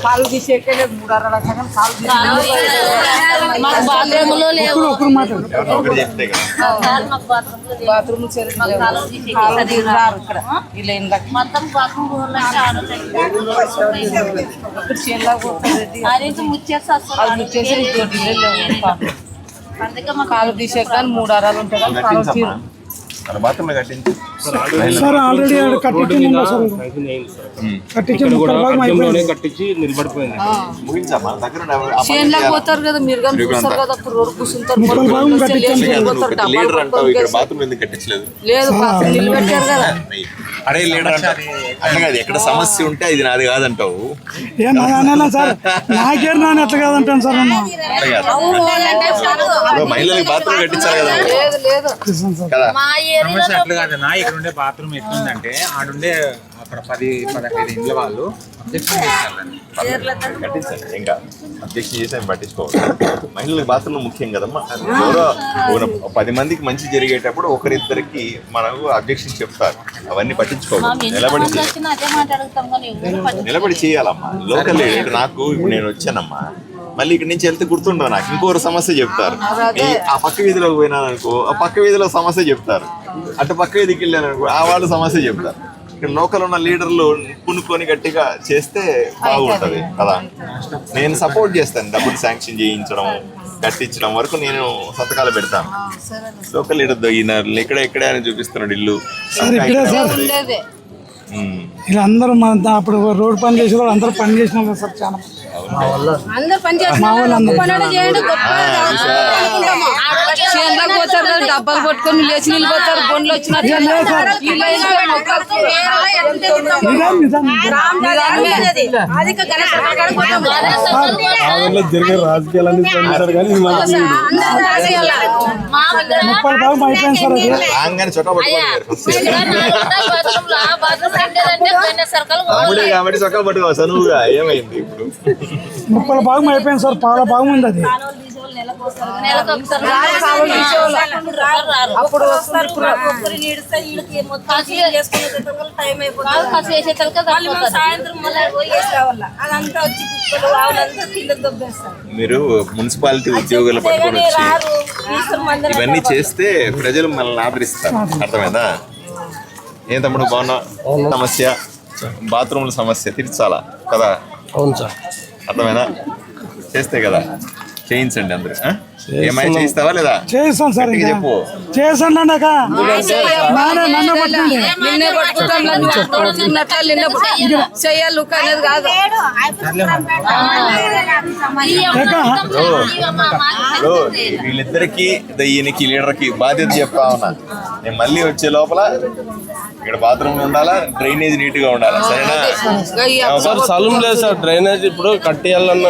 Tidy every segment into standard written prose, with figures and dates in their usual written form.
కాలు తీసేకే 3.5 లక్షలు బాత్రూమ్ కాలు తీసేక 3 అరాలు ఉంటాయి సార్ ఆల్రెడీ కట్టించి నిలబడిపోయింది. చేనులకు పోతారు కదా మీరు చూస్తారు కదా రోడ్డు కూర్చుంటారు లేదు నిలబెట్టారు కదా. అడే లీడర్ అంటారు అట్లా కాదు, ఎక్కడ సమస్య ఉంటే అది నాది కాదంటావు. సార్ నాకే నాన్న ఎట్లా కాదంటాను సార్. మహిళలకు బాత్రూమ్ కట్టించారు కదా కదా. సమస్య అట్లా కాదన్నా, ఇక్కడ ఉండే బాత్రూమ్ ఎట్లుందంటే ఆడుండే అక్కడ 10-15 ఇండ్ల వాళ్ళు అబ్జెక్షన్ కట్టించాలి. ఇంకా అబ్జెక్షన్ చేసి పట్టించుకోవాలి. మహిళలకు బాత్రూమ్ ముఖ్యం కదమ్మా. 10 మందికి మంచి జరిగేటప్పుడు ఒకరిద్దరికి మనకు అబ్జెక్షన్ చెప్తారు, అవన్నీ పట్టించుకోవాలి. నిలబడి చేయాలమ్మా. లోకల్ నాకు ఇప్పుడు నేను వచ్చానమ్మా, మళ్ళీ ఇక్కడి నుంచి వెళ్తే గుర్తుండవు నాకు, ఇంకొక సమస్య చెప్తారు. ఆ పక్క వీధిలోకి పోయినాను అనుకో, ఆ పక్క వీధిలో సమస్య చెప్తారు. అటు పక్క వీధికి వెళ్ళాను అనుకో, ఆ వాళ్ళు సమస్య చెప్తారు. ఇక్కడ లోకల్ ఉన్న లీడర్లు పునుక్కొని గట్టిగా చేస్తే బాగుంటది కదా. నేను సపోర్ట్ చేస్తాను, డబ్బులు శాంక్షన్ చేయించడం కట్టించడం వరకు నేను సంతకాలు పెడతాను. లోకల్ లీడర్ ఎక్కడే అని చూపిస్తున్నాడు ఇల్లు. ఇలా అందరూ అప్పుడు రోడ్ పని చేసే వాళ్ళు అందరూ పని చేసిన వాళ్ళు సార్. చాలా పోతారు డబ్బాలు పట్టుకొని లేచి నిలిపోతారు. బొండ్లు వచ్చినట్టు జరిగే రాజకీయాలన్నీ సార్. కానీ 30 భాగం అయిపోయింది సార్. అది కాబట్టి చొక్కా పట్టుకో సనువుగా. ఏమైంది ఇప్పుడు? 30 భాగం అయిపోయింది సార్. పాల భాగం ఉంది అది. మీరు మున్సిపాలిటీ ఉద్యోగులు పట్టుకొని వచ్చి ఇవన్నీ చేస్తే ప్రజలు మనల్ని ఆదరిస్తారు. అర్థమైందా? ఏం తమ్ముడు బాగున్నా? సమస్య బాత్రూమ్ల సమస్య తీర్చాలా కదా. అవును సార్. అర్థమైనా? చేస్తే కదా చేయించండి అందరూ. ఏమైనా చేయిస్తావా లేదా? చేయిస్తాను సార్. చెప్పు. చేస్తాను వీళ్ళిద్దరికి ఈయనకి లీడర్కి బాధ్యత చెప్తా ఉన్నా. నేను మళ్ళీ వచ్చే లోపల ఇక్కడ బాత్రూమ్ ఉండాలా, డ్రైనేజ్ నీట్ గా ఉండాలా. సరేనా సార్? స్థలం లేదు సార్. డ్రైనేజ్ ఇప్పుడు కట్టేయాలన్నా,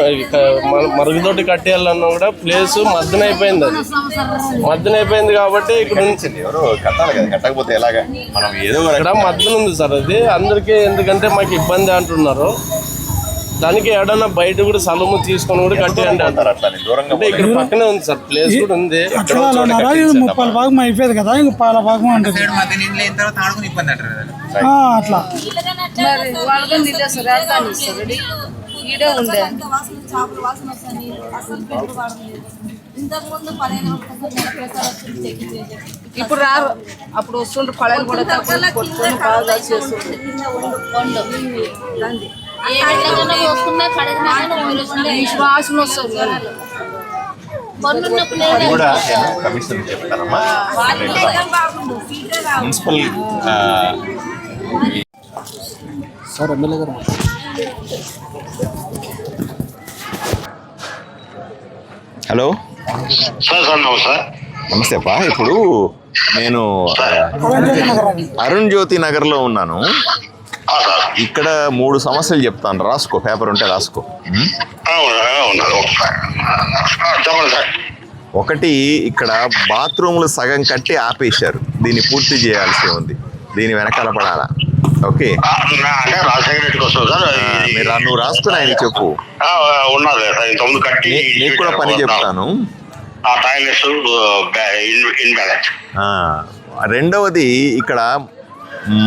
మరుగుదొడ్డి కట్టేయాలన్నా కూడా ప్లేస్ మద్దన అయిపోయింది. అది మద్దన అయిపోయింది కాబట్టి ఇక్కడ ఎవరు కట్టాలి కదా. కట్టకపోతే ఎలాగా? మనం ఏదో ఇక్కడ మద్దన ఉంది సార్. అది అందరికీ ఎందుకంటే మాకు ఇబ్బంది అంటున్నారు. దానికి ఏడన్నా బయట కూడా స్థలము తీసుకొని కూడా కట్టేయండి అంటారు. అట్లా అంటే ఇక్కడ పక్కనే ఉంది సార్, ప్లేస్ కూడా ఉంది. 30 భాగం అయిపోయింది కదా, ఇంక పాల భాగం ఉంటుంది అట్లా. ఇప్పుడు రారు. అప్పుడు వస్తుండ్రు పళాలు కూడా కొట్టుకొని బాగా చేస్తుండ్రు. వాసన వస్తుంది. కూడా కమిషన్ చెప్తానమ్మా. మున్సిపల్ సార్ ఎమ్మెల్యే గారు. హలో నమస్తే అప్పా. ఇప్పుడు నేను అరుణ్ జ్యోతి నగర్ లో ఉన్నాను. ఇక్కడ 3 సమస్యలు చెప్తాను, రాసుకో. పేపర్ ఉంటే రాసుకో. ఒకటి, ఇక్కడ బాత్రూమ్లు సగం కట్టి ఆపేశారు. దీన్ని పూర్తి చేయాల్సి ఉంది. దీని వెనకాల పడాలా. ఓకే, మీరు నువ్వు రాసుకుని ఆయన చెప్పు. నీకు కూడా పని చెప్తాను. రెండవది ఇక్కడ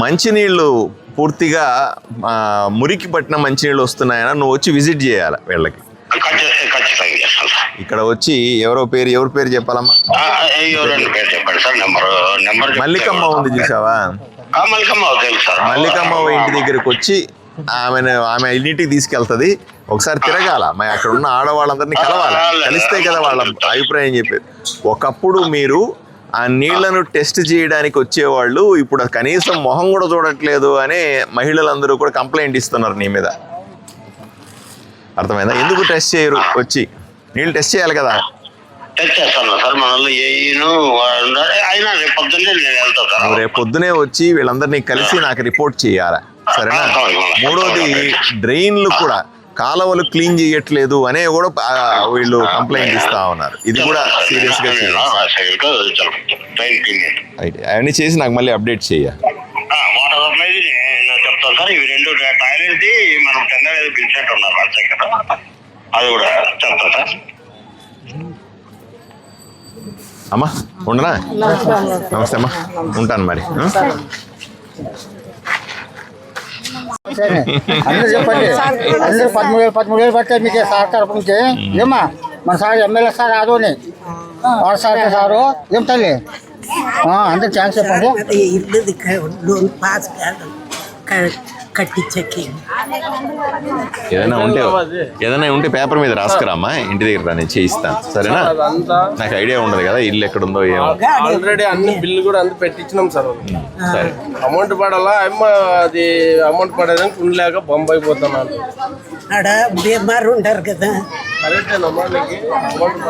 మంచినీళ్ళు పూర్తిగా మురికి పట్టిన మంచినీళ్ళు వస్తున్నాయని నువ్వు వచ్చి విజిట్ చేయాలి వీళ్ళకి. ఖచ్చితంగా చేస్తాను సార్. ఇక్కడ వచ్చి ఎవరి పేరు చెప్పాలమ్మా? పేరు చెప్పండి సార్. నెంబర్ మల్లికమ్మ ఉంది చూసావా? మల్లికమ్మ తెలుసు సార్. మల్లికమ్మ ఇంటి దగ్గరికి వచ్చి ఆమె ఇంటికి తీసుకెళ్తుంది. ఒకసారి తిరగాల, మరి అక్కడ ఉన్న ఆడవాళ్ళందరినీ కలవాలి, కలిస్తే కదా వాళ్ళ అభిప్రాయం చెప్పేది. ఒకప్పుడు మీరు ఆ నీళ్లను టెస్ట్ చేయడానికి వచ్చేవాళ్ళు ఇప్పుడు కనీసం మొహం కూడా చూడట్లేదు అని మహిళలందరూ కూడా కంప్లైంట్ ఇస్తున్నారు నీ మీద. అర్థమైందా? ఎందుకు టెస్ట్ చేయరు? వచ్చి నీళ్ళు టెస్ట్ చేయాలి కదా. టెస్ట్ చేస్తాను సార్. మన అయినా రేపు పొద్దున్నే నేను వెళ్తాను సార్. రేపు పొద్దునే వచ్చి వీళ్ళందరినీ కలిసి నాకు రిపోర్ట్ చేయాలి, సరేనా? మూడోది, డ్రైన్లు కూడా కాలువలు క్లీన్ చేయట్లేదు అనే కూడా వీళ్ళు కంప్లైంట్ ఇస్తా ఉన్నారు. ఇది కూడా సీరియస్ గా అవన్నీ చేసి నాకు మళ్ళీ అప్డేట్ చేయాలి. వాటర్ సప్లై చెప్తాను సార్. ఇవి రెండు టాయిలెట్ మనం టెండర్ ఏదో పిలిచినట్టు ఉన్నారు కదా, అది కూడా చెప్తాను సార్. అమ్మా ఉండనా? నమస్తే అమ్మా, ఉంటాను మరి. అందరూ చెప్పండి. అందరూ 13,000 పడతాయి మీకు సార్ తరపు నుంచి. ఏమా మన సార్ ఎమ్మెల్యే సార్ ఆదోని వాడు సార్ సారు ఏం తల్లి అందరు ఛాన్స్ చెప్పండి. లోన్ పాస్ కట్టించకి ఏదైనా ఉంటే పేపర్ మీద రాసుకురామ్మా, ఇంటి దగ్గర నేను చేయిస్తాను, సరేనా? నాకు ఐడియా ఉండదు కదా ఇల్లు ఎక్కడుందో ఏమో. ఆల్రెడీ అన్ని బిల్లు కూడా అంత పెట్టించినాం సార్. సరే, అమౌంట్ పడాలా అమ్మ, అది అమౌంట్ పడేదానికి ఉండలేక బొంబాయి పోతున్నాను. ఆడ బీమారు ఉంటారు కదా. కరెక్టేనమ్మా నీకు అమౌంట్